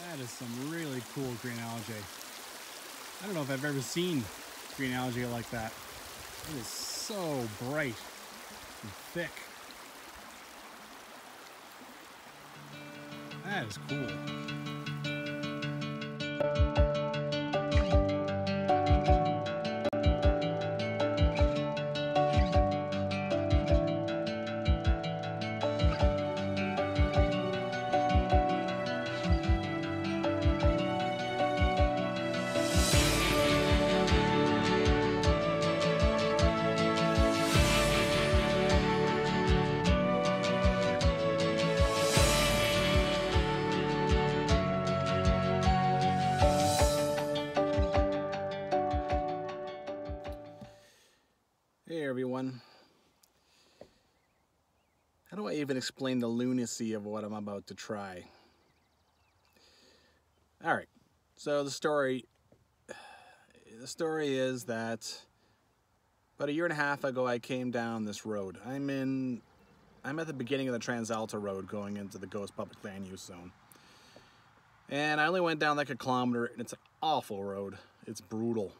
That is some really cool green algae. I don't know if I've ever seen green algae like that. It is so bright and thick. That is cool. Hey everyone. How do I even explain the lunacy of what I'm about to try? Alright, so the story is that about a year and a half ago I came down this road. I'm at the beginning of the TransAlta road going into the Ghost Public Land Use Zone. And I only went down like a kilometer, and it's an awful road. It's brutal.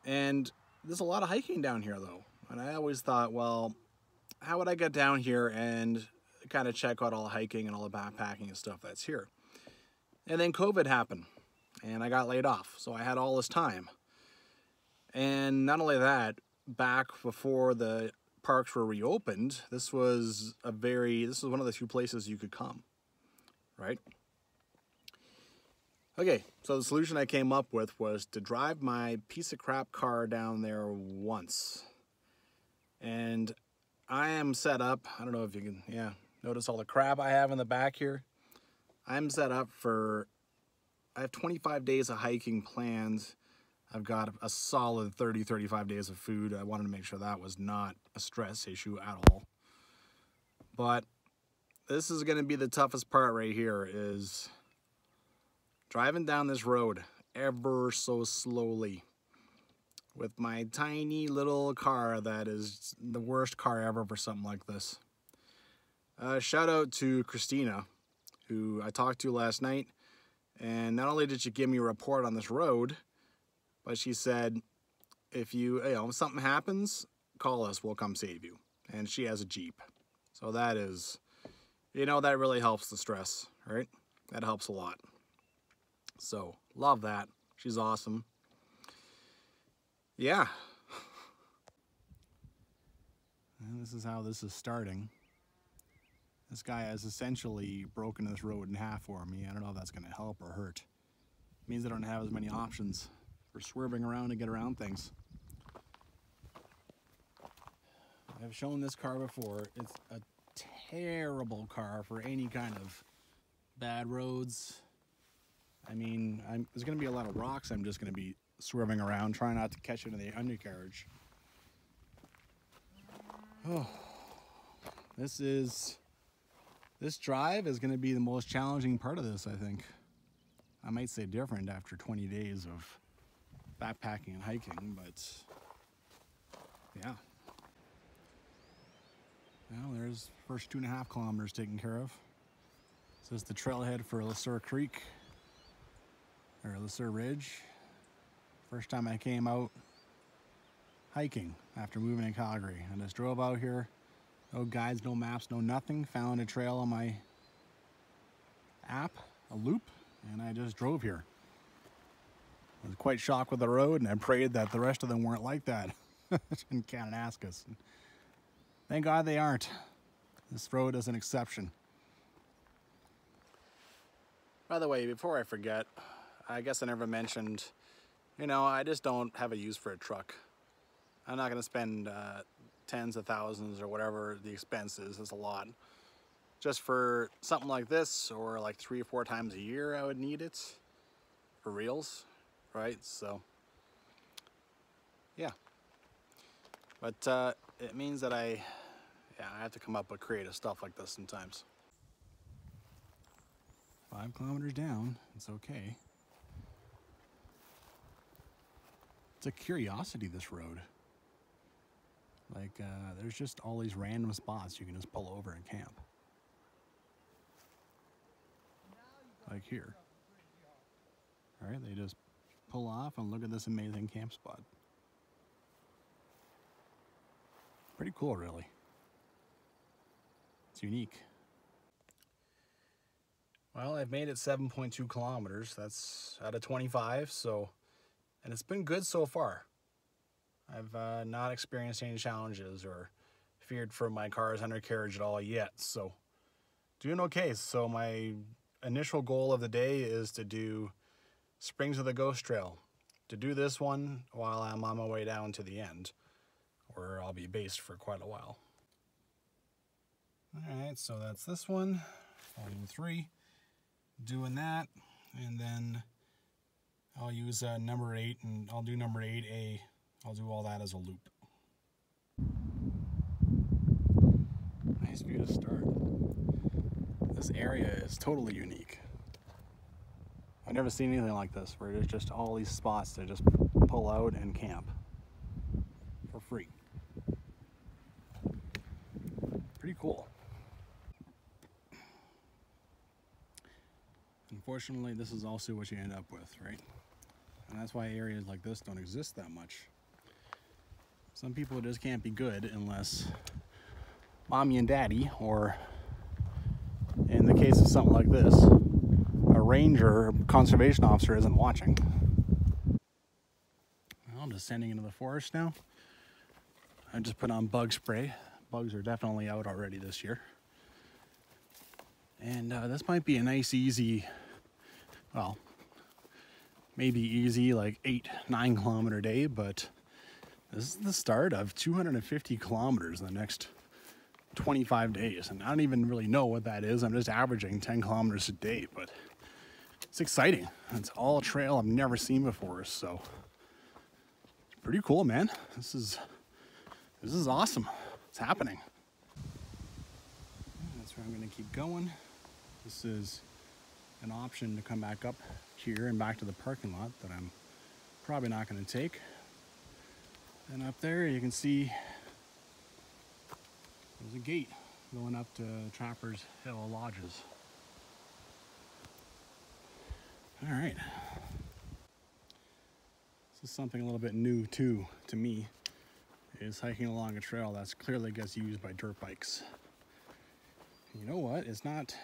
And there's a lot of hiking down here though. And I always thought, well, how would I get down here and kind of check out all the hiking and all the backpacking and stuff that's here? And then COVID happened and I got laid off. So I had all this time. And not only that, back before the parks were reopened, this was one of the few places you could come, right? Okay, so the solution I came up with was to drive my piece of crap car down there once. And I am set up, I don't know if you can, notice all the crap I have in the back here. I'm set up I have 25 days of hiking planned. I've got a solid 30, 35 days of food. I wanted to make sure that was not a stress issue at all. But this is gonna be the toughest part right here, is driving down this road ever so slowly with my tiny little car that is the worst car ever for something like this. Shout out to Christina, who I talked to last night, and not only did she give me a report on this road, but she said, if something happens, call us, we'll come save you. And she has a Jeep. So that is, that really helps the stress, right? That helps a lot. So, love that. She's awesome. Yeah. And this is how this is starting. This guy has essentially broken this road in half for me. I don't know if that's going to help or hurt. It means I don't have as many options for swerving around to get around things. I've shown this car before. It's a terrible car for any kind of bad roads. I mean, there's going to be a lot of rocks I'm just going to be swerving around, trying not to catch into the undercarriage. Oh, this drive is going to be the most challenging part of this, I think. I might say different after 20 days of backpacking and hiking, but yeah. Well, there's the first 2.5 kilometers taken care of. This is the trailhead for Lasur Creek. Or Lasur Ridge. First time I came out hiking after moving to Calgary. I just drove out here, no guides, no maps, no nothing. Found a trail on my app, a loop, and I just drove here. I was quite shocked with the road, and I prayed that the rest of them weren't like that in Kananaskis. Thank God they aren't. This road is an exception. By the way, before I forget, I guess I never mentioned, I just don't have a use for a truck. I'm not going to spend tens of thousands or whatever the expense is. It's a lot. Just for something like this, or like 3 or 4 times a year I would need it for reals, right? So, yeah. But it means that I have to come up with creative stuff like this sometimes. 5 kilometers down, it's okay. It's a curiosity, this road. Like, there's just all these random spots you can just pull over and camp. like here. All right, they just pull off and look at this amazing camp spot. Pretty cool, really. It's unique. Well, I've made it 7.2 kilometers. That's out of 25, so, and it's been good so far. I've not experienced any challenges or feared for my car's undercarriage at all yet, so doing okay. So my initial goal of the day is to do Springs of the Ghost Trail. To do this one while I'm on my way down to the end, where I'll be based for quite a while. Alright, so that's this one, volume 3. Doing that, and then I'll use number 8, and I'll do number 8A. I'll do all that as a loop. Nice view to start. This area is totally unique. I've never seen anything like this, where there's just all these spots to just pull out and camp for free. Pretty cool. Unfortunately, this is also what you end up with, right? And that's why areas like this don't exist that much. Some people just can't be good unless mommy and daddy, or in the case of something like this, a ranger or conservation officer isn't watching. Well, I'm descending into the forest now. I just put on bug spray. Bugs are definitely out already this year. And this might be a nice, easy, well, maybe easy, like 8-9 kilometer day, but this is the start of 250 kilometers in the next 25 days. And I don't even really know what that is. I'm just averaging 10 kilometers a day, but it's exciting. It's all a trail I've never seen before, so it's pretty cool, man. This is awesome. It's happening. That's where I'm gonna keep going. This is an option to come back up here and back to the parking lot that I'm probably not gonna take. And up there you can see there's a gate going up to Trappers Hill Lodges. All right. This is something a little bit new too to me, is hiking along a trail that's clearly gets used by dirt bikes. You know what? It's not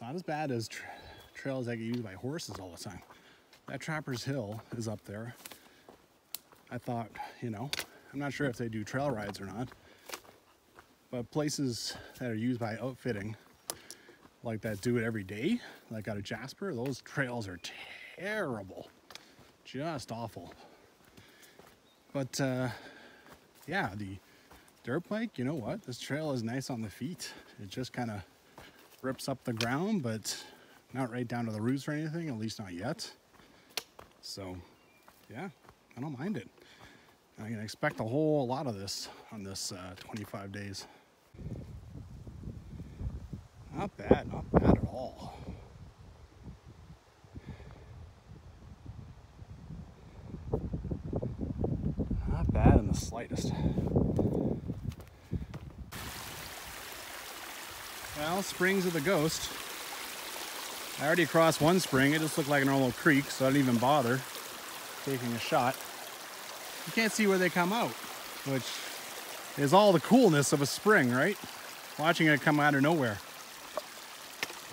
as bad as trails that get used by horses all the time. That Trappers Hill is up there. I thought, you know, I'm not sure if they do trail rides or not, but places that are used by outfitting like that do it every day, like out of Jasper, those trails are terrible. Just awful. But yeah, the dirt bike, you know what? This trail is nice on the feet. It just kind of rips up the ground, but not right down to the roots or anything, at least not yet. So yeah, I don't mind it. I can expect a whole lot of this on this 25 days. Not bad at all. Not bad in the slightest. Well, Springs of the Ghost. I already crossed one spring. It just looked like a normal creek, so I didn't even bother taking a shot. You can't see where they come out, which is all the coolness of a spring, right? Watching it come out of nowhere.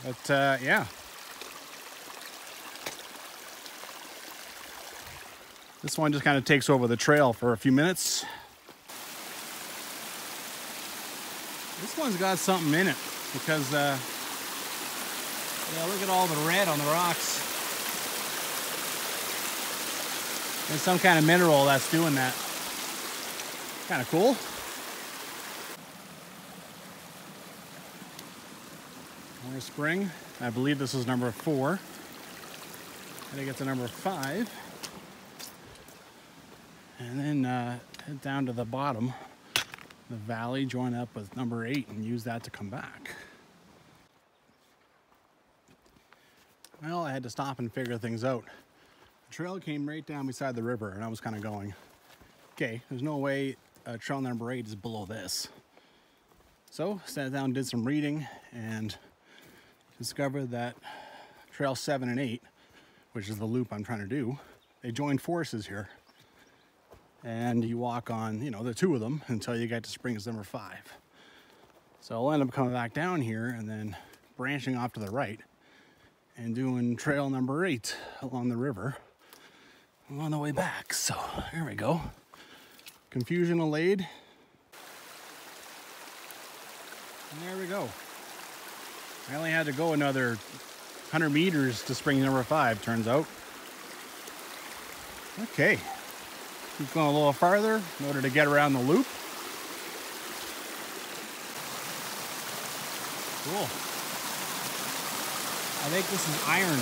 But yeah. This one just kind of takes over the trail for a few minutes. This one's got something in it because, yeah, look at all the red on the rocks. There's some kind of mineral that's doing that. Kind of cool. More spring. I believe this is number 4. I think it's a number 5. And then head down to the bottom, the valley, join up with number 8 and use that to come back. Well, I had to stop and figure things out. The trail came right down beside the river, and I was kind of going, okay, there's no way trail number 8 is below this. So sat down, did some reading, and discovered that Trail 7 and 8, which is the loop I'm trying to do, they join forces here. And you walk on, you know, the two of them until you get to springs number 5. So I'll end up coming back down here and then branching off to the right and doing trail number 8 along the river on the way back. So here we go. Confusion allayed. And there we go. I only had to go another 100 meters to spring number 5, turns out. Okay. Keep going a little farther in order to get around the loop. Cool. I think this is iron.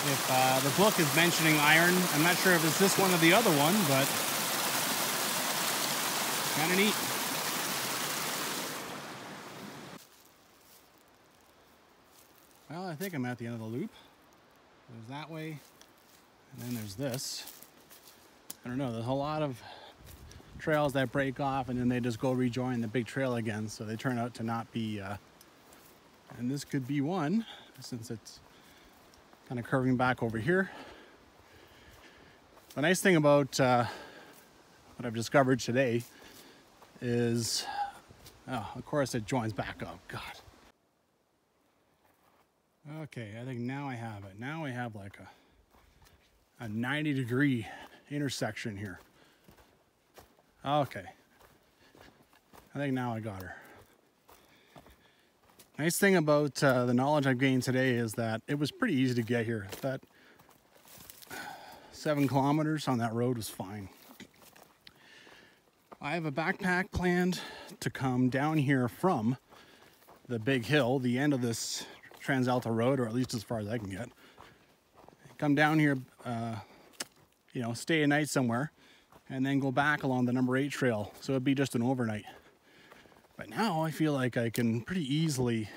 If the book is mentioning iron, I'm not sure if it's this one or the other one, but kind of neat. Well, I think I'm at the end of the loop. There's that way, and then there's this. I don't know, there's a lot of trails that break off and then they just go rejoin the big trail again, so they turn out to not be, and this could be one, since it's kind of curving back over here. The nice thing about what I've discovered today is, oh, of course it joins back up, God. Okay, I think now I have it. Now I have like a 90-degree intersection here. Okay. I think now I got her. Nice thing about the knowledge I've gained today is that it was pretty easy to get here. That 7 kilometers on that road was fine. I have a backpack planned to come down here from the big hill, the end of this Transalta road, or at least as far as I can get. Come down here, you know, stay a night somewhere, and then go back along the number 8 trail. So it'd be just an overnight. But now I feel like I can pretty easily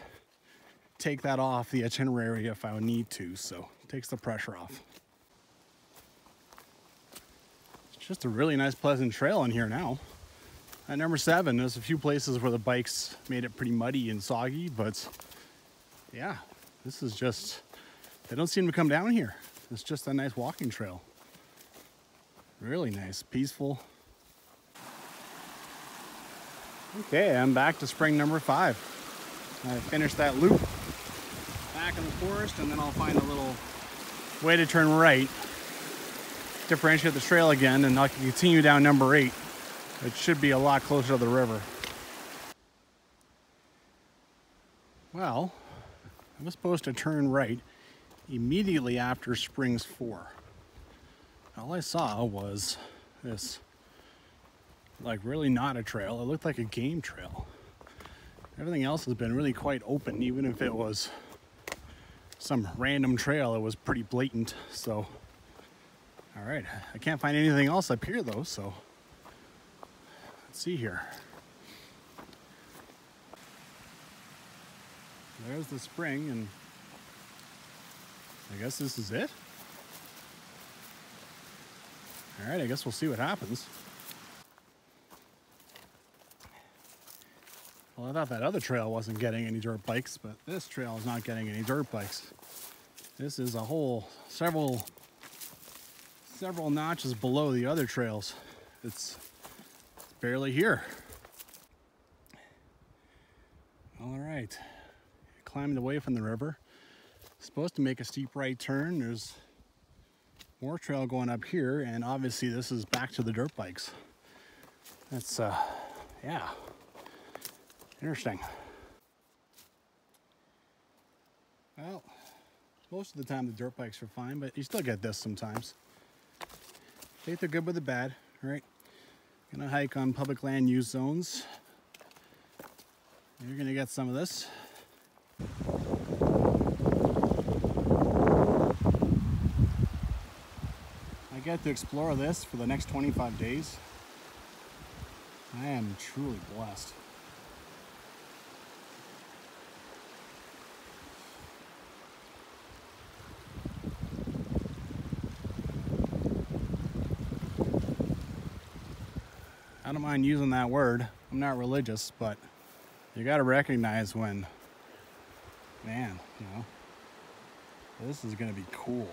take that off the itinerary if I would need to, so it takes the pressure off. It's just a really nice, pleasant trail in here now. At number 7, there's a few places where the bikes made it pretty muddy and soggy, but yeah, this is just, they don't seem to come down here. It's just a nice walking trail. Really nice, peaceful. Okay, I'm back to spring number 5. I finished that loop back in the forest, and then I'll find a little way to turn right, differentiate the trail again, and I can continue down number 8. It should be a lot closer to the river. Well, I was supposed to turn right immediately after springs 4. All I saw was this, like, really not a trail. It looked like a game trail. Everything else has been really quite open. Even if it was some random trail, it was pretty blatant. So, all right, I can't find anything else up here though, so let's see here. There's the spring, and I guess this is it. All right, I guess we'll see what happens. Well, I thought that other trail wasn't getting any dirt bikes, but this trail is not getting any dirt bikes. This is a whole several notches below the other trails. It's barely here. All right, climbing away from the river. Supposed to make a steep right turn. There's more trail going up here, and obviously this is back to the dirt bikes. That's yeah, interesting. Well, most of the time the dirt bikes are fine, but you still get this sometimes. Take the good with the bad, right? Gonna hike on public land use zones. You're gonna get some of this. I get to explore this for the next 25 days. I am truly blessed. I don't mind using that word. I'm not religious, but you got to recognize when, man, you know, This is gonna be cool.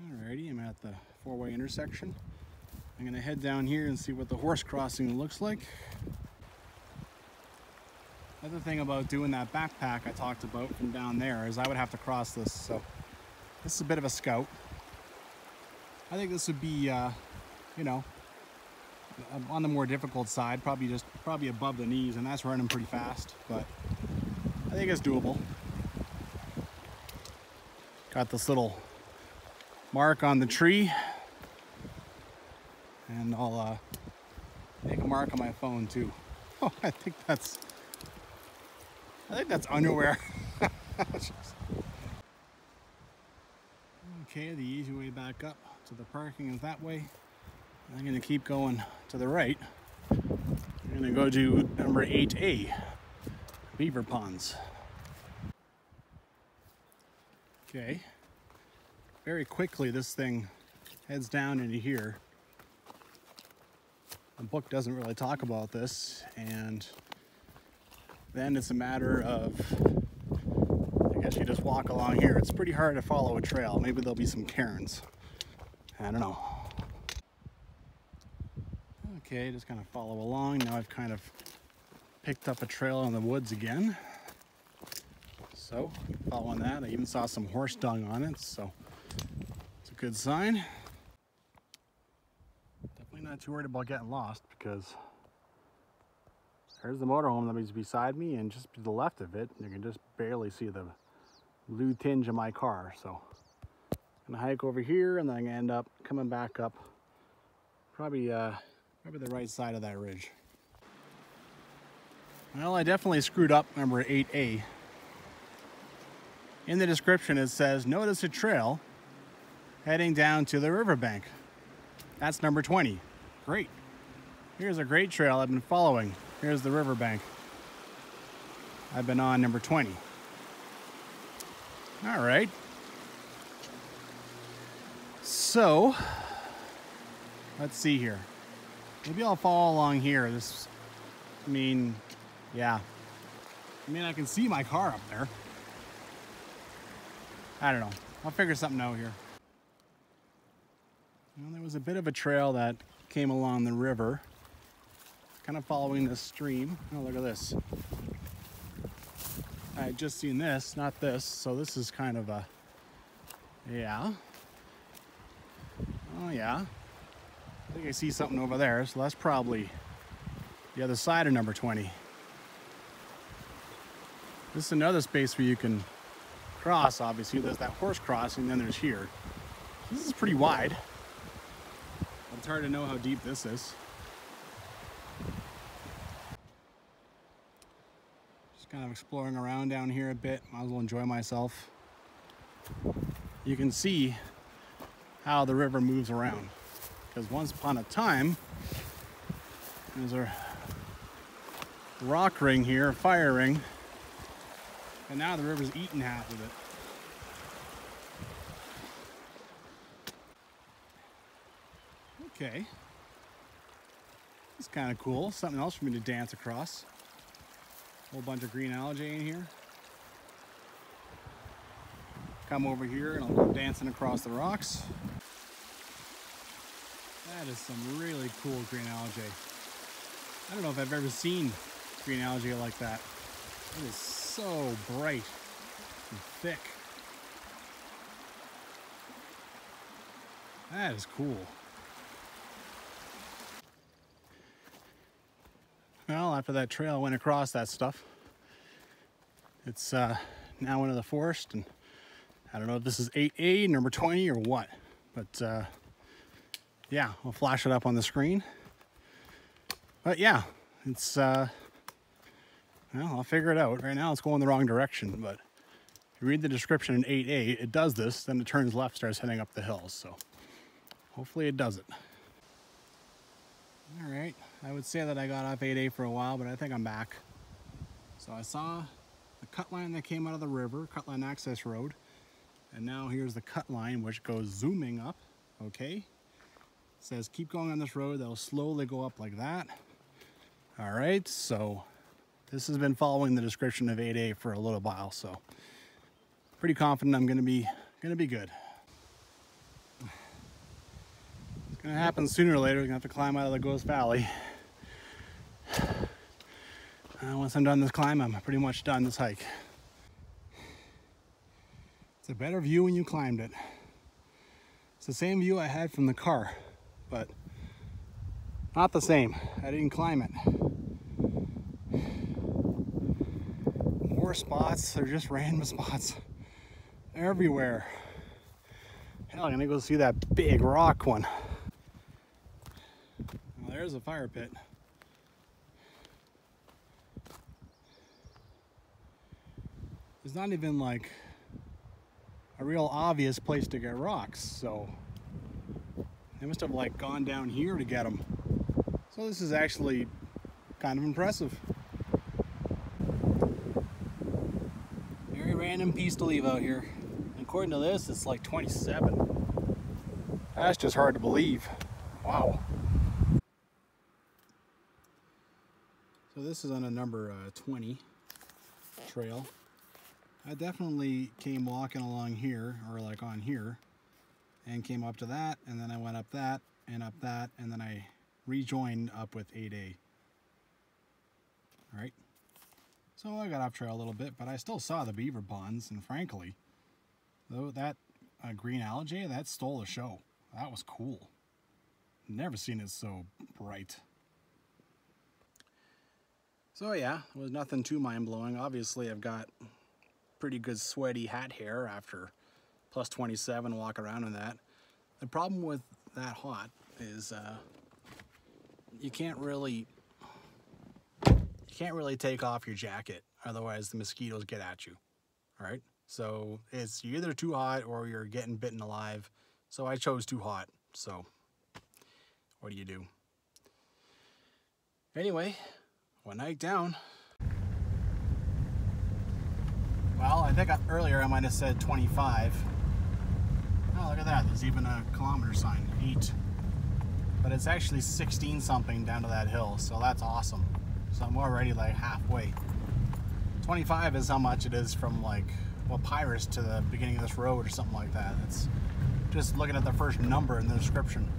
Alrighty, I'm at the four-way intersection. I'm gonna head down here and see what the horse crossing looks like. Another thing about doing that backpack I talked about from down there is I would have to cross this, so this is a bit of a scout. I think this would be, you know, on the more difficult side, probably above the knees, and that's running pretty fast, but I think it's doable. Got this little mark on the tree, and I'll make a mark on my phone too. Oh, I think that's underwear. Okay, the easy way back up to the parking is that way. I'm gonna keep going to the right. I'm gonna go to number 8A, beaver ponds. Okay, very quickly this thing heads down into here. The book doesn't really talk about this, and then it's a matter of, I guess you just walk along here. It's pretty hard to follow a trail. Maybe there'll be some cairns. I don't know. Okay, just kind of follow along. Now I've kind of picked up a trail in the woods again. So, following that, I even saw some horse dung on it, so it's a good sign. Definitely not too worried about getting lost, because there's the motorhome that is beside me, and just to the left of it, you can just barely see the blue tinge of my car. So I'm gonna hike over here, and then I'm gonna end up coming back up probably the right side of that ridge. Well, I definitely screwed up number 8A. In the description it says, notice a trail heading down to the riverbank. That's number 20. Great. Here's a great trail I've been following. Here's the riverbank. I've been on number 20. All right. So, let's see here. Maybe I'll follow along here. Yeah. I can see my car up there. I don't know. I'll figure something out here. Well, there was a bit of a trail that came along the river, kind of following the stream. Oh, look at this. I had just seen this, not this, so this is kind of a, yeah. Oh yeah. I think I see something over there, so that's probably the other side of number 20. This is another space where you can cross, obviously. There's that horse crossing, then there's here. This is pretty wide. It's hard to know how deep this is. Just kind of exploring around down here a bit. Might as well enjoy myself. You can see how the river moves around. Because once upon a time, there's a rock ring here, a fire ring, and now the river's eaten half of it. Okay. It's kind of cool. Something else for me to dance across. A whole bunch of green algae in here. Come over here and I'll go dancing across the rocks. That is some really cool green algae. I don't know if I've ever seen green algae like that. It is so bright and thick. That is cool. Well, after that trail I went across that stuff. It's now into the forest, and I don't know if this is 8A, number 20 or what, but yeah, I'll flash it up on the screen. But yeah, it's, well, I'll figure it out. Right now it's going the wrong direction, but if you read the description in 8A, it does this, then it turns left, starts heading up the hills, so hopefully it does it. All right, I would say that I got off 8A for a while, but I think I'm back. So I saw the cut line that came out of the river, cut line access road, and now here's the cut line which goes zooming up, okay? It says keep going on this road, that'll slowly go up like that. All right, so This has been following the description of 8A for a little while, so pretty confident I'm gonna be good. It's gonna happen sooner or later. We're gonna have to climb out of the Ghost Valley. Once I'm done this climb, I'm pretty much done this hike. It's a better view when you climbed it. It's the same view I had from the car, but not the same. I didn't climb it. More spots, they're just random spots everywhere. Hell, I'm gonna go see that big rock one. Well, there's a fire pit. There's not even like a real obvious place to get rocks, so they must have like gone down here to get them. So this is actually kind of impressive. Very random piece to leave out here. According to this, it's like 27. That's just hard to believe. Wow. So this is on a number 20 trail. I definitely came walking along here, or like on here, and came up to that, and then I went up that, and then I rejoined up with 8A. Alright. So I got off trail a little bit, but I still saw the beaver ponds, and frankly, though that green algae, that stole the show. That was cool. Never seen it so bright. So yeah, it was nothing too mind-blowing. Obviously I've got pretty good sweaty hat hair after plus 27 walk around in that. The problem with that hot is you can't really take off your jacket, otherwise the mosquitoes get at you. All right, so it's you're either too hot or you're getting bitten alive. So I chose too hot, so what do you do? Anyway, one hike down. Well, I think earlier I might have said 25. Oh, look at that. There's even a kilometer sign, 8. But it's actually 16 something down to that hill, so that's awesome. So I'm already like halfway. 25 is how much it is from like, well, Pyrus to the beginning of this road or something like that. It's just looking at the first number in the description.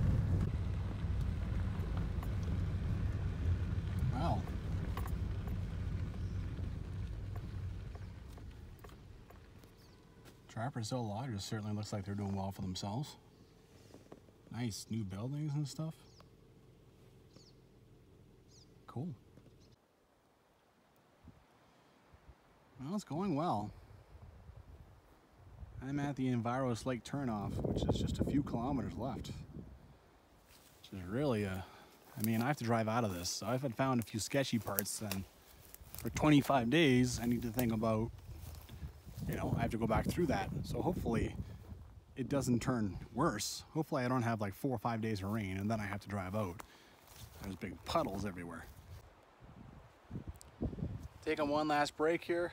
Well. Trappers Hill Lodge certainly looks like they're doing well for themselves. Nice new buildings and stuff. Cool. Well, it's going well. I'm at the Enviros Lake turnoff, which is just a few kilometers left. Which is really I mean, I have to drive out of this, so if I'd found a few sketchy parts, then for 25 days, I need to think about, you know, I have to go back through that. So hopefully it doesn't turn worse. Hopefully I don't have like 4 or 5 days of rain and then I have to drive out. There's big puddles everywhere. Taking one last break here.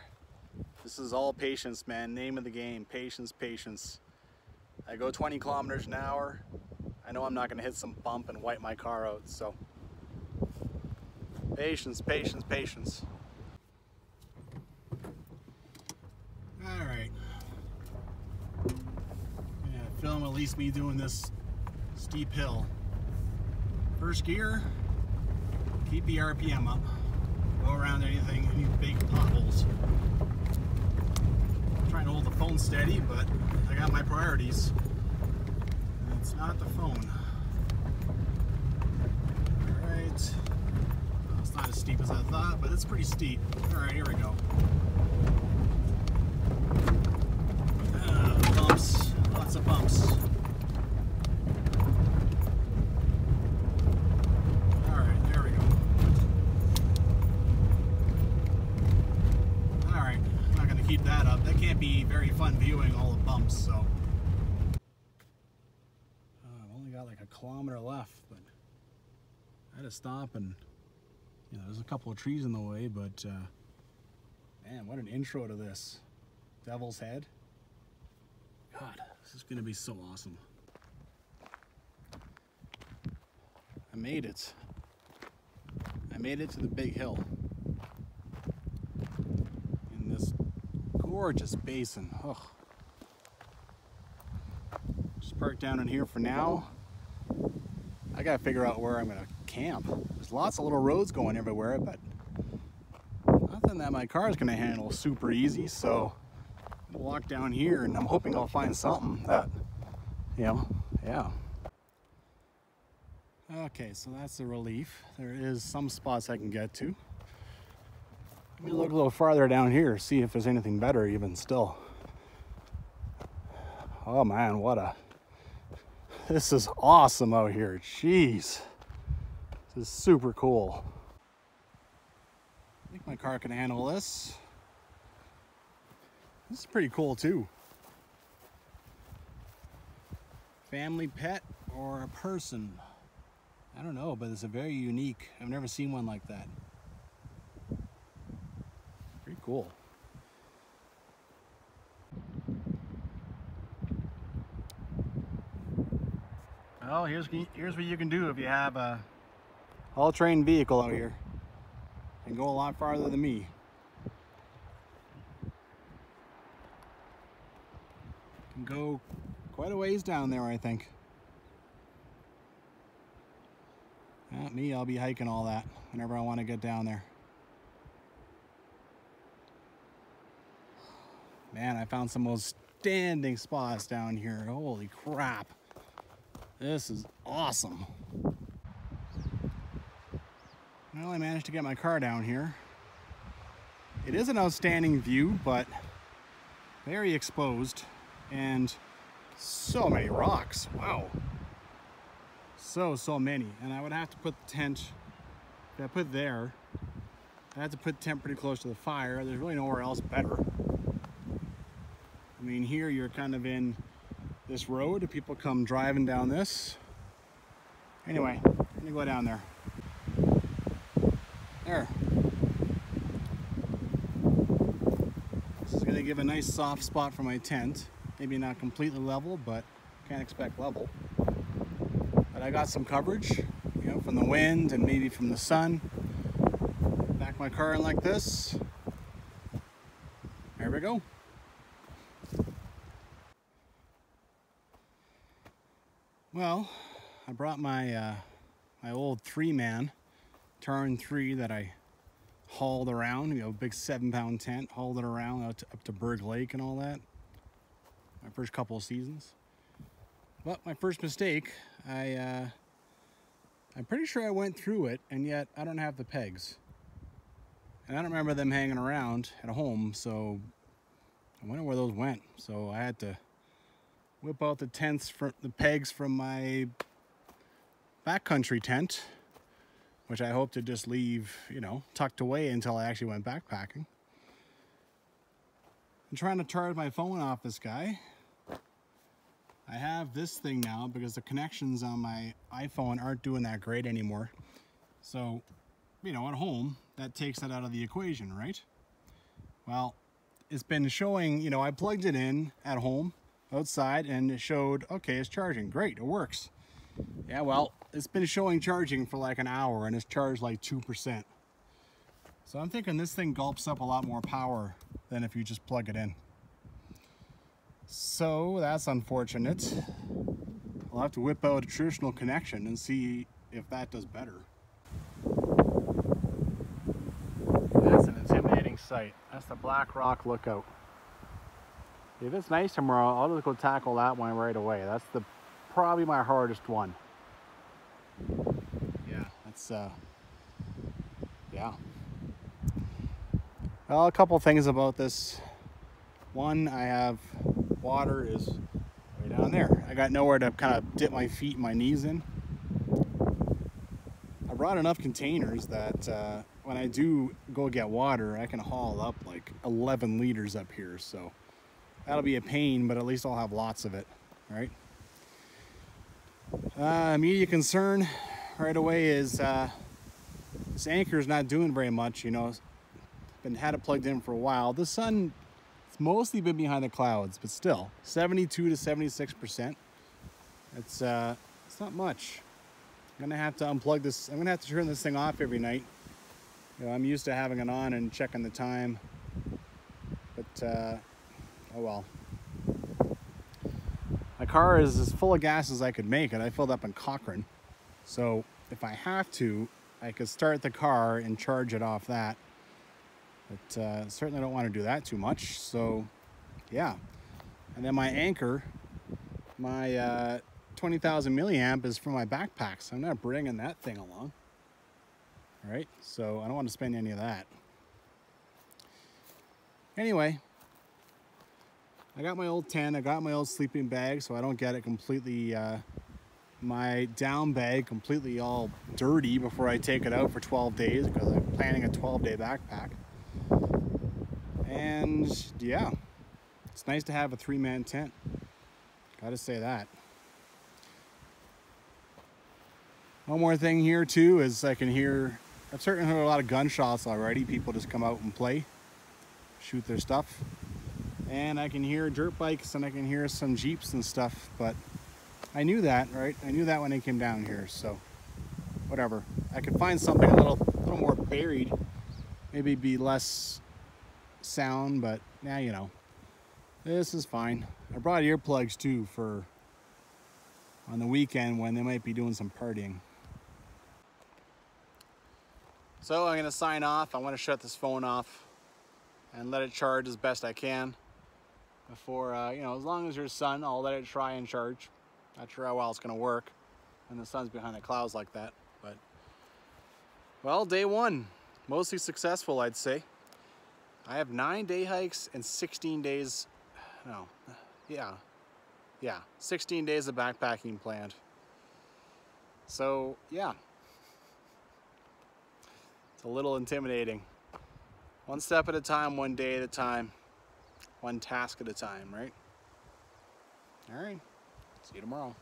This is all patience, man. Name of the game, patience, patience. I go 20 kilometers an hour. I know I'm not gonna hit some bump and wipe my car out, so patience, patience, patience. All right. Yeah, film at least me doing this steep hill. First gear, keep the RPM up. Go around anything, any big potholes. I'm trying to hold the phone steady, but I got my priorities. And it's not the phone. All right. Well, it's not as steep as I thought, but it's pretty steep. All right, here we go. Bumps, lots of bumps. All right, there we go. All right, I'm not gonna keep that up. That can't be very fun viewing all the bumps, so. I've only got like a kilometer left, but I had to stop and, you know, there's a couple of trees in the way, but man, what an intro to this. Devil's Head. God, this is gonna be so awesome. I made it. I made it to the big hill. gorgeous basin. Oh. Just park down in here for now. I gotta figure out where I'm gonna camp. There's lots of little roads going everywhere, but nothing that my car is gonna handle super easy, so I'll walk down here and I'm hoping I'll find something that, you know, yeah. Okay, so that's a relief. There is some spots I can get to. Let me look a little farther down here, see if there's anything better even still. Oh man, this is awesome out here. Jeez, this is super cool. I think my car can handle this. This is pretty cool too. Family pet or a person? I don't know, but it's a very unique. I've never seen one like that. Pretty cool. Well, here's what you can do if you have a all-terrain vehicle out here and go a lot farther than me. Can go quite a ways down there, I think. Not me, I'll be hiking all that whenever I want to get down there. Man, I found some outstanding spots down here. Holy crap. This is awesome. Well, I managed to get my car down here. It is an outstanding view, but very exposed and so many rocks. Wow. So many. And I would have to put the tent, if I put there, I have to put the tent pretty close to the fire. There's really nowhere else better. I mean, here you're kind of in this road. People come driving down this. Anyway, let me go down there. There. This is gonna give a nice soft spot for my tent. Maybe not completely level, but can't expect level. But I got some coverage, you know, from the wind and maybe from the sun. Back my car in like this. There we go. Well, I brought my my old 3-man Tarn 3 that I hauled around, you know, big 7-pound tent, hauled it around up to Berg Lake and all that. My first couple of seasons. But my first mistake, I'm pretty sure I went through it, and yet I don't have the pegs. And I don't remember them hanging around at home, so I wonder where those went. So I had to whip out the pegs from my backcountry tent, which I hope to just leave, you know, tucked away until I actually went backpacking. I'm trying to charge my phone off this guy. I have this thing now because the connections on my iPhone aren't doing that great anymore. So, you know, at home, that takes that out of the equation, right? Well, it's been showing, you know, I plugged it in at home, outside, and it showed, okay, it's charging. Great, it works. Yeah, well, it's been showing charging for like an hour and it's charged like 2%. So I'm thinking this thing gulps up a lot more power than if you just plug it in. So that's unfortunate. I'll have to whip out a traditional connection and see if that does better. That's an intimidating sight. That's the Black Rock Lookout. If it's nice tomorrow, I'll just go tackle that one right away. That's probably my hardest one. Yeah, that's yeah. Well, a couple things about this. One, I have water is way down there. I got nowhere to kind of dip my feet and my knees in. I brought enough containers that when I do go get water, I can haul up like 11 liters up here. So that'll be a pain, but at least I'll have lots of it, right? Immediate concern right away is this anchor's not doing very much, you know. Had it plugged in for a while. The sun, it's mostly been behind the clouds, but still 72 to 76%. It's not much. I'm gonna have to unplug this. I'm gonna have to turn this thing off every night. You know, I'm used to having it on and checking the time, but oh well. My car is as full of gas as I could make it. I filled up in Cochrane. So if I have to, I could start the car and charge it off that. But certainly don't want to do that too much. So yeah. And then my anchor, my 20,000 milliamp is for my backpack. So I'm not bringing that thing along. All right. So I don't want to spend any of that. Anyway. I got my old tent, I got my old sleeping bag so I don't get it completely, my down bag completely all dirty before I take it out for 12 days because I'm planning a 12-day backpack. And yeah, it's nice to have a 3-man tent. Gotta say that. One more thing here too is I've certainly heard a lot of gunshots already. People just come out and play, shoot their stuff. And I can hear dirt bikes and I can hear some Jeeps and stuff, but I knew that, right? I knew that when I came down here, so whatever. I could find something a little more buried, maybe be less sound, but now you know. This is fine. I brought earplugs too for on the weekend when they might be doing some partying. So I'm gonna sign off. I want to shut this phone off and let it charge as best I can. Before, you know, as long as there's sun, I'll let it try and charge. Not sure how well it's going to work when the sun's behind the clouds like that. But, well, day one, mostly successful, I'd say. I have 9 day hikes and 16 days, no, yeah, 16 days of backpacking planned. So, yeah, it's a little intimidating. One step at a time, one day at a time. One task at a time, right? All right. See you tomorrow.